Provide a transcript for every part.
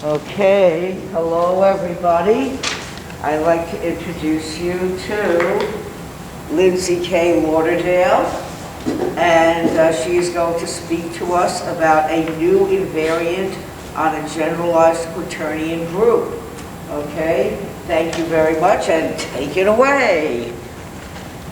Okay, hello everybody. I'd like to introduce you to Lindsey-Kay Lauderdale, and she is going to speak to us about a new invariant on a generalized quaternion group. Okay, thank you very much, and take it away.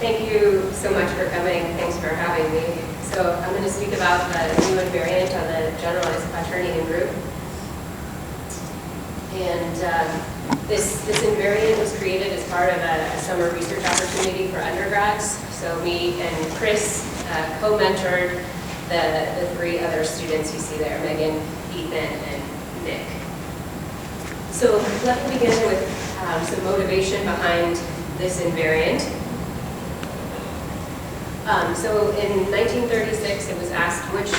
Thank you so much for coming. Thanks for having me. So I'm going to speak about the new invariant on the generalized quaternion group. And this invariant was created as part of a summer research opportunity for undergrads. So me and Chris co-mentored the three other students you see there, Megan, Ethan, and Nick. So let me begin with some motivation behind this invariant. So in 1936, it was asked which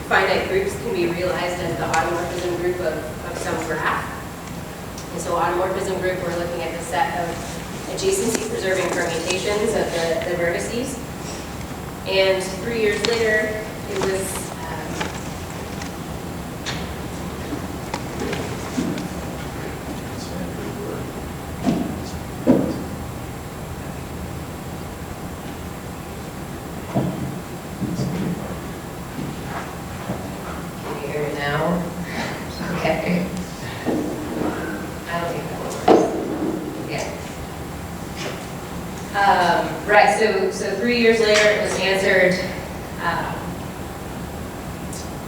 finite groups can be realized as the automorphism group of some graph. And so automorphism group, we're looking at the set of adjacency preserving permutations of the vertices. And 3 years later, it was can you hear me now? Okay. I don't think that one works. Yeah. Right, so 3 years later it was answered,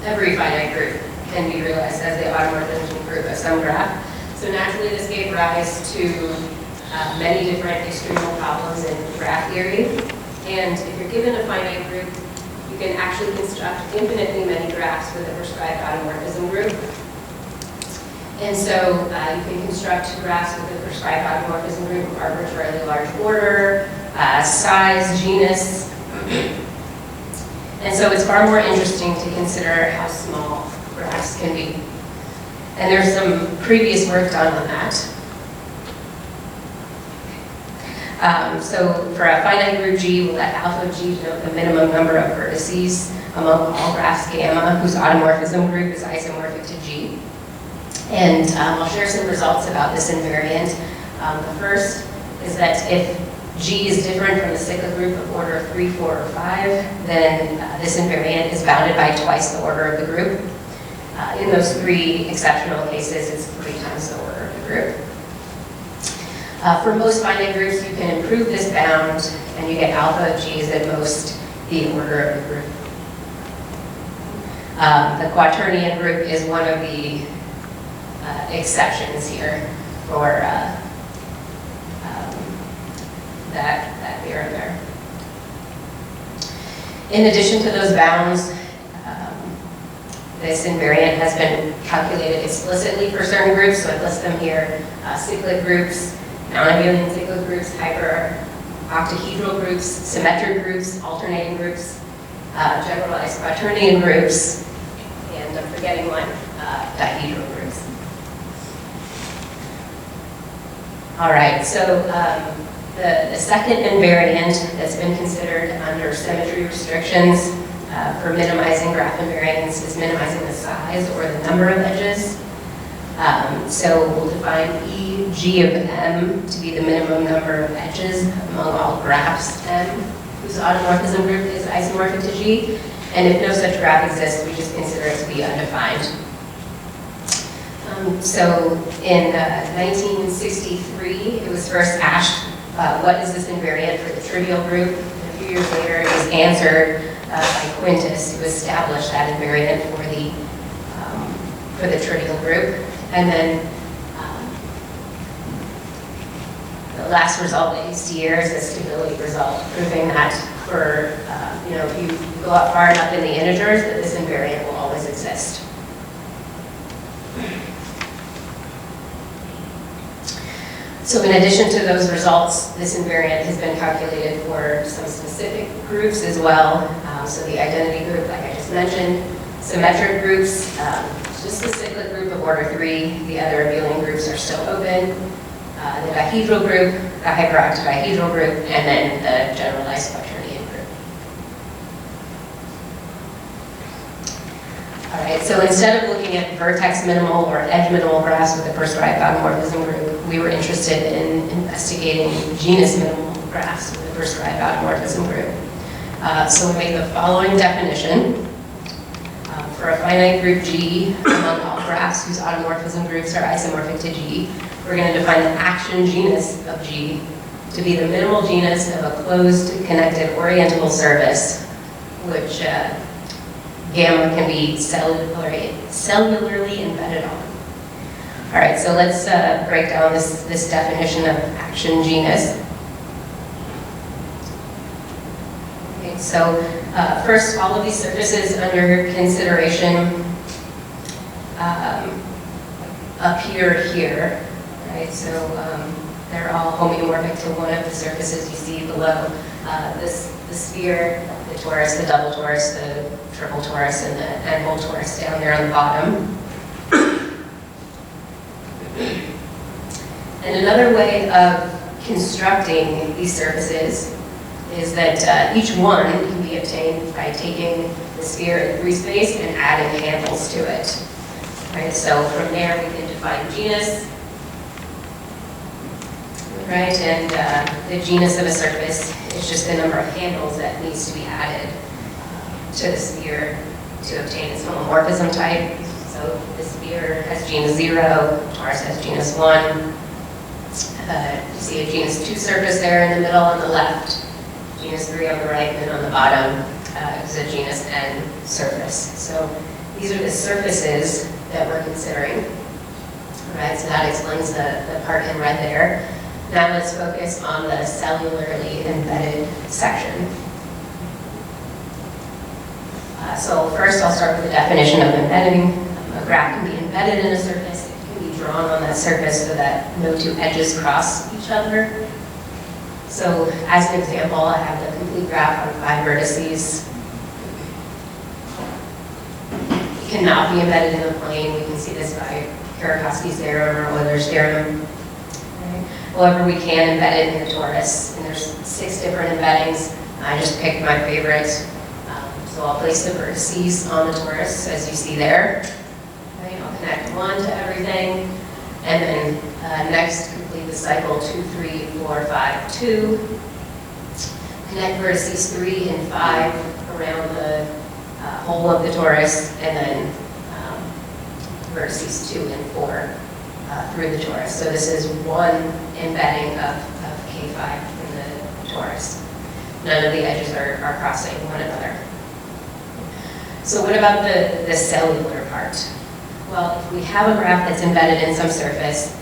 every finite group can be realized as the automorphism group of some graph. So naturally this gave rise to many different extremal problems in graph theory. And if you're given a finite group, you can actually construct infinitely many graphs with a prescribed automorphism group. And so you can construct graphs with a prescribed automorphism group of arbitrarily large order, size, genus. And so it's far more interesting to consider how small graphs can be. And there's some previous work done on that. So for a finite group G, we'll let alpha G denote the minimum number of vertices among all graphs gamma whose automorphism group is isomorphic to G. And I'll share some results about this invariant. The first is that if G is different from the cyclic group of order 3, 4, or 5, then this invariant is bounded by twice the order of the group. In those three exceptional cases, it's 3 times the order of the group. For most finite groups, you can improve this bound, and you get alpha G is at most the order of the group. The quaternion group is one of the exceptions here for that theorem there. In addition to those bounds, this invariant has been calculated explicitly for certain groups, so I list them here: cyclic groups, non-abelian cyclic groups, hyper-octahedral groups, symmetric groups, alternating groups, generalized quaternion groups, and I'm forgetting one, dihedral groups. All right, so the second invariant that's been considered under symmetry restrictions for minimizing graph invariance is minimizing the size or the number of edges. So we'll define E, G of M to be the minimum number of edges among all graphs M, whose automorphism group is isomorphic to G. And if no such graph exists, we just consider it to be undefined. So in 1963, it was first asked, what is this invariant for the trivial group? And a few years later, it was answered by Quintus, who established that invariant for the trivial group. And then the last result that you see here is a stability result, proving that for, if you go up far enough in the integers, that this invariant will always exist. So in addition to those results, this invariant has been calculated for some specific groups as well. So the identity group, like I just mentioned, symmetric groups, just the cyclic group of order 3, the other abelian groups are still open. The dihedral group, the hyperoctahedral group, and then the generalized quaternion group. All right, so instead of looking at vertex minimal or edge minimal graphs with the prescribed automorphism group, we were interested in investigating genus minimal graphs with the prescribed automorphism group. So we make the following definition. For a finite group G among all graphs whose automorphism groups are isomorphic to G, we're going to define the action genus of G to be the minimal genus of a closed, connected, orientable surface, which gamma can be cellularly embedded on. All right, so let's break down this definition of action genus. Okay, so first, all of these surfaces under consideration appear here, right? So they're all homeomorphic to one of the surfaces you see below. The sphere, the torus, the double torus, the triple torus, and the n-hole torus down there on the bottom. And another way of constructing these surfaces is that each one can be obtained by taking the sphere in free space and adding handles to it. Right, so from there we can define genus, right, and the genus of a surface is just the number of handles that needs to be added to the sphere to obtain its homomorphism type. So the sphere has genus 0, torus has genus 1. You see a genus 2 surface there in the middle on the left, genus 3 on the right, and on the bottom is a genus N surface. So these are the surfaces that we're considering. Right, so that explains the part in red there. Now let's focus on the cellularly embedded section. So first I'll start with the definition of embedding. A graph can be embedded in a surface. It can be drawn on that surface so that no two edges cross each other. So as an example, I have the complete graph on 5 vertices. It cannot be embedded in the plane. We can see this by Kuratowski's theorem or Euler's theorem. However, we can embed it in the torus, and there's 6 different embeddings. I just picked my favorites. So I'll place the vertices on the torus, as you see there. Okay, I'll connect 1 to everything, and then next complete the cycle 2, 3, 4, 5, 2. Connect vertices 3 and 5 around the whole of the torus, and then vertices 2 and 4 through the torus. So this is one embedding of K5 in the torus. None of the edges are crossing one another. So what about the cellular part? Well, if we have a graph that's embedded in some surface,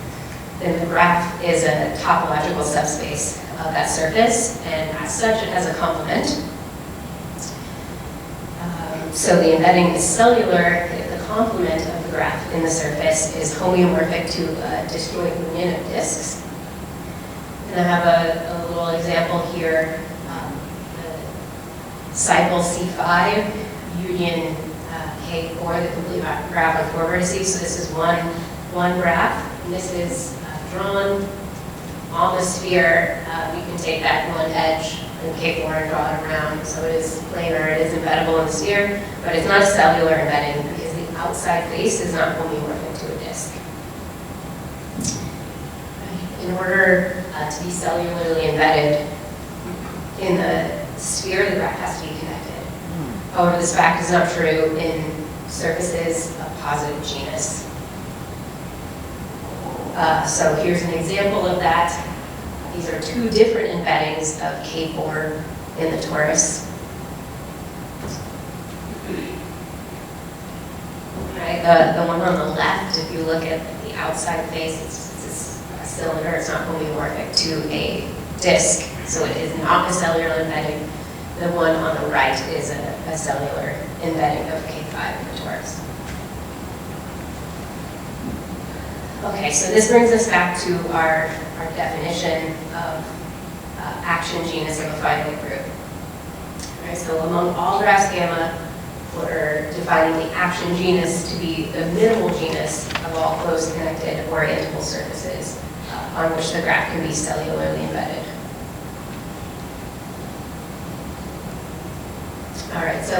then the graph is a topological subspace of that surface, and as such it has a complement. So the embedding is cellular if the complement of the graph in the surface is homeomorphic to a disjoint union of disks. And I have a little example here, the cycle C5, union K4, the complete graph on 4 vertices. So this is one graph, and this is drawn on the sphere. You can take that one edge in K4 and draw it around. So it is planar, it is embeddable in the sphere, but it's not a cellular embedding because the outside face is not homeomorphic to a disk. In order to be cellularly embedded in the sphere, the graph has to be connected. However, this fact is not true in surfaces of positive genus. So here's an example of that. These are 2 different embeddings of K4 in the torus. Right, the one on the left, if you look at the outside face, it's a cylinder. It's not homeomorphic to a disk, so it is not a cellular embedding. The one on the right is a cellular embedding of K5 in the torus. Okay, so this brings us back to our definition of action genus of a finite group. All right, so among all graphs gamma, we're defining the action genus to be the minimal genus of all closed connected orientable surfaces on which the graph can be cellularly embedded. All right, so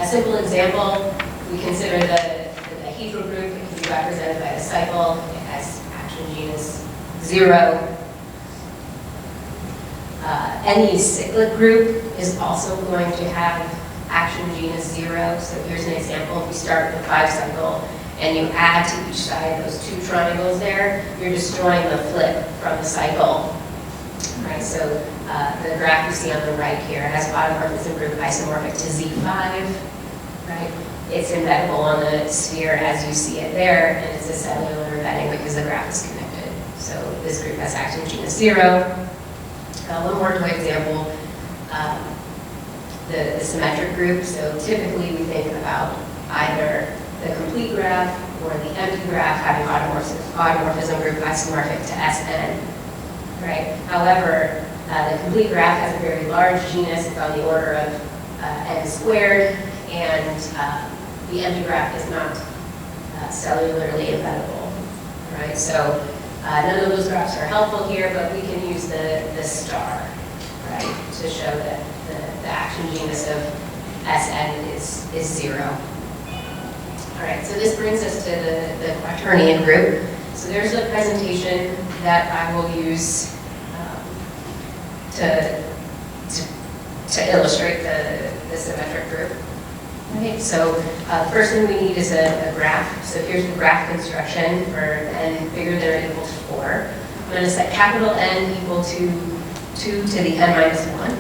a simple example, We consider the dihedral group, it can be represented by the cycle. It has action genus 0. Any cyclic group is also going to have action genus 0. So here's an example. If you start with the 5 cycle and you add to each side those 2 triangles there, you're destroying the flip from the cycle. Right, so the graph you see on the right here has automorphism group isomorphic to Z5. Right? It's embeddable on the sphere as you see it there, and it's a cellular embedding because the graph is connected. So this group has action genus 0. One more toy example, the symmetric group. So typically we think about either the complete graph or the empty graph having automorphism group isomorphic to Sn. Right? However, the complete graph has a very large genus. It's on the order of n squared, and the empty graph is not cellularly embeddable. Right? So none of those graphs are helpful here, but we can use the star, right, to show that the action genus of Sn is 0. All right, so this brings us to the Quaternion group. So there's a presentation that I will use to illustrate the symmetric group. Okay, so first thing we need is a graph. So here's the graph construction for n bigger than or equal to 4. I'm going to set capital N equal to 2 to the n minus 1.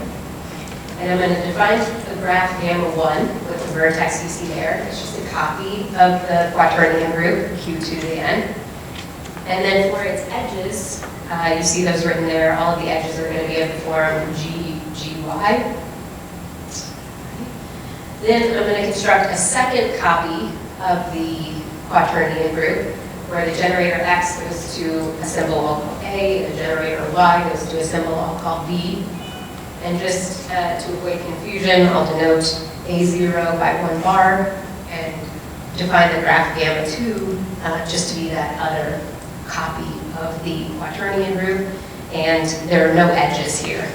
And I'm going to define the graph gamma 1 with the vertex you see there. It's just a copy of the Quaternion group, Q2 to the n. And then for its edges, you see those written there. All of the edges are going to be of the form G, GY. Then I'm going to construct a second copy of the Quaternion group, where the generator X goes to a symbol I'll call A, the generator Y goes to a symbol I'll call B. And just to avoid confusion, I'll denote A0 by 1 bar and define the graph gamma 2 just to be that other copy of the Quaternion group. And there are no edges here.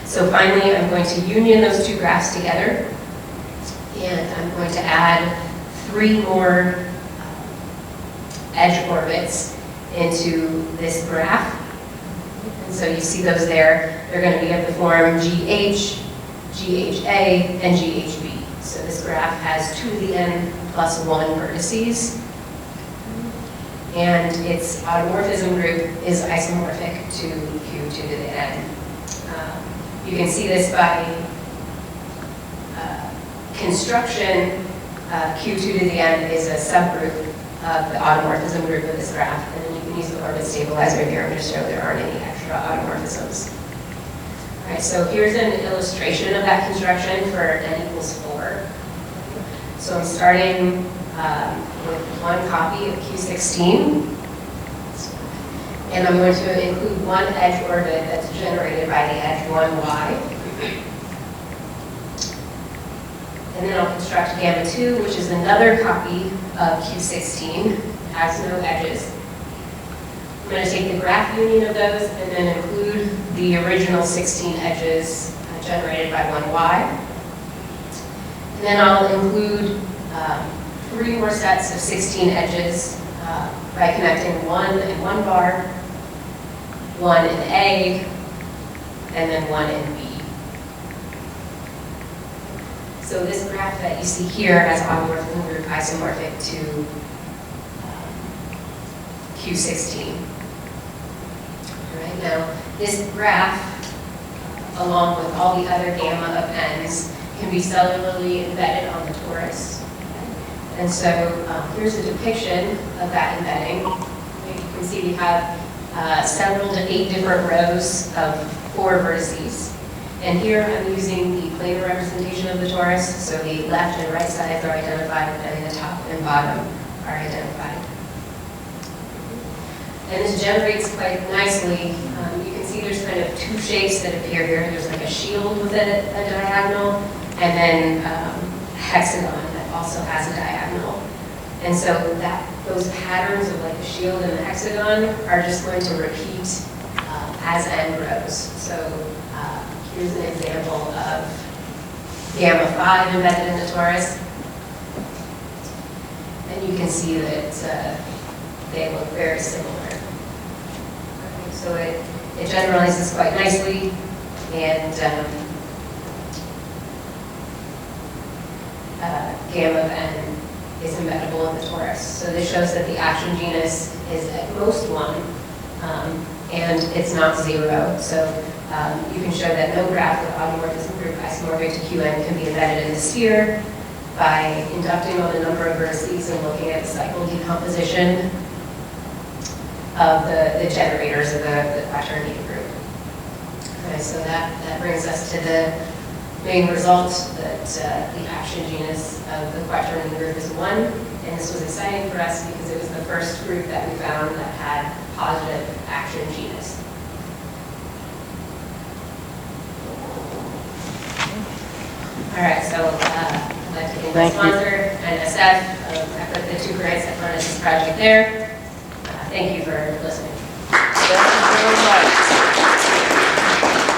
So finally, I'm going to union those 2 graphs together, and I'm going to add 3 more edge orbits into this graph. And so you see those there. They're going to be of the form GH, GHA, and GHB. So this graph has 2 to the n plus 1 vertices. And its automorphism group is isomorphic to Q2 to the n. You can see this by construction. Q2 to the n is a subgroup of the automorphism group of this graph, and then you can use the orbit stabilizer here to show there aren't any extra automorphisms. All right, so here's an illustration of that construction for n equals 4. So I'm starting with 1 copy of Q16. And I'm going to include 1 edge orbit that's generated by the edge 1y. And then I'll construct gamma 2, which is another copy of Q16, has no edges. I'm going to take the graph union of those and then include the original 16 edges generated by 1y. And then I'll include 3 more sets of 16 edges by connecting 1 in 1 bar, 1 in A, and then 1 in B. So this graph that you see here has automorphism group isomorphic to Q16. All right, now this graph, along with all the other gamma of n's, can be cellularly embedded on the torus. And so here's a depiction of that embedding. You can see we have several to 8 different rows of 4 vertices. And here I'm using the planar representation of the torus, so the left and right sides are identified, and the top and bottom are identified. And this generates quite nicely. You can see there's kind of 2 shapes that appear here. There's like a shield with a diagonal, and then a hexagon that also has a diagonal. And so those patterns of like the shield and the hexagon are just going to repeat as n grows. So here's an example of gamma 5 embedded in the torus. And you can see that they look very similar. Okay, so it generalizes quite nicely, and gamma of n is embeddable in the torus. So this shows that the action genus is at most 1, and it's not 0. So you can show that no graph with automorphism group isomorphic to Qn can be embedded in the sphere by inducting on a number of vertices and looking at the cycle decomposition of the generators of the Quaternion group. Okay, so that brings us to the main result that the action genus of the Quaternion group is 1, and this was exciting for us because it was the first group that we found that had positive action genus. All right, so I'd like to thank my sponsor, NSF. I put the 2 grants that funded this project there. Thank you for listening. Thank you very much.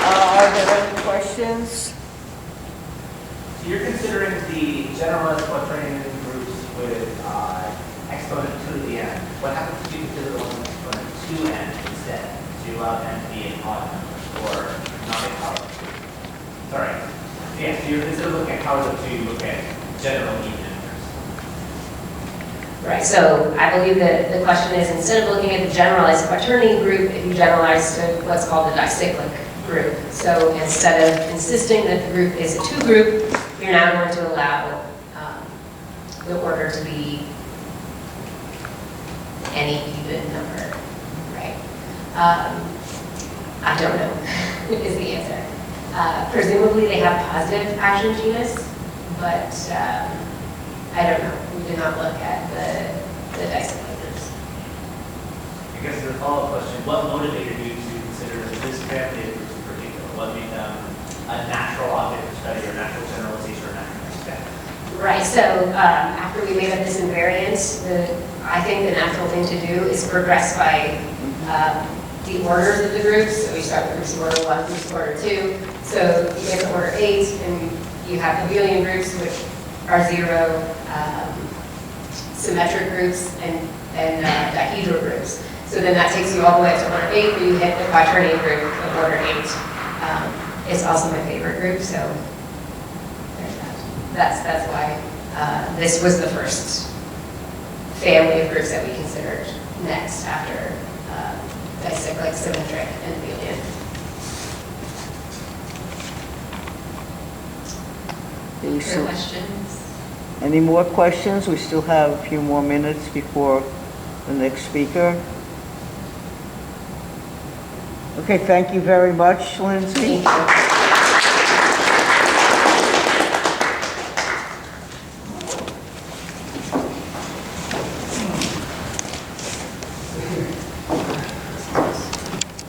Are there any questions? So you're considering the generalized quaternion groups with exponent 2 to the n. What happens if you consider the one with exponent 2n instead? Do you allow n to be an odd number or not a power? Sorry. Yeah, so you're instead of looking at powers of 2, you look at general even numbers. Right, so I believe that the question is, instead of looking at the generalized quaternion group, if you generalize to what's called a dicyclic group. So instead of insisting that the group is a 2 group, you're now going to allow the order to be any even number, right? I don't know, is the answer. Presumably they have positive action genus, but I don't know. We did not look at the dicyclic groups. I guess the follow-up question, what motivated you to consider this family of groups in particular? What made them a natural object of study or natural generalization or natural next step? Right, so after we made up this invariant, I think the natural thing to do is progress by the orders of the groups. So we start with groups of order 1, groups of order 2. So you get to order 8, and you have abelian groups, which are 0, symmetric groups, and dihedral groups. So then that takes you all the way up to order 8, where you hit the quaternion group of order 8. It's also my favorite group, so there's that. That's why this was the first family of groups that we considered next after dicyclic, symmetric, and abelian. Any questions? Any more questions? We still have a few more minutes before the next speaker. Okay, thank you very much, Lindsay. Thank you.